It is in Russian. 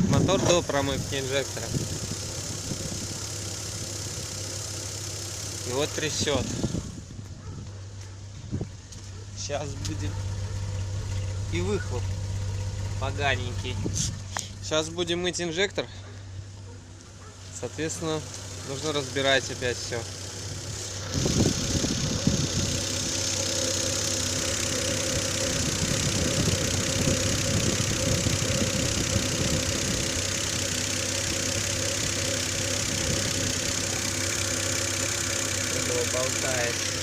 Мотор до промывки инжектора. И вот трясет. Сейчас будем. И выхлоп поганенький. Сейчас будем мыть инжектор. Соответственно, нужно разбирать опять все. Болтает.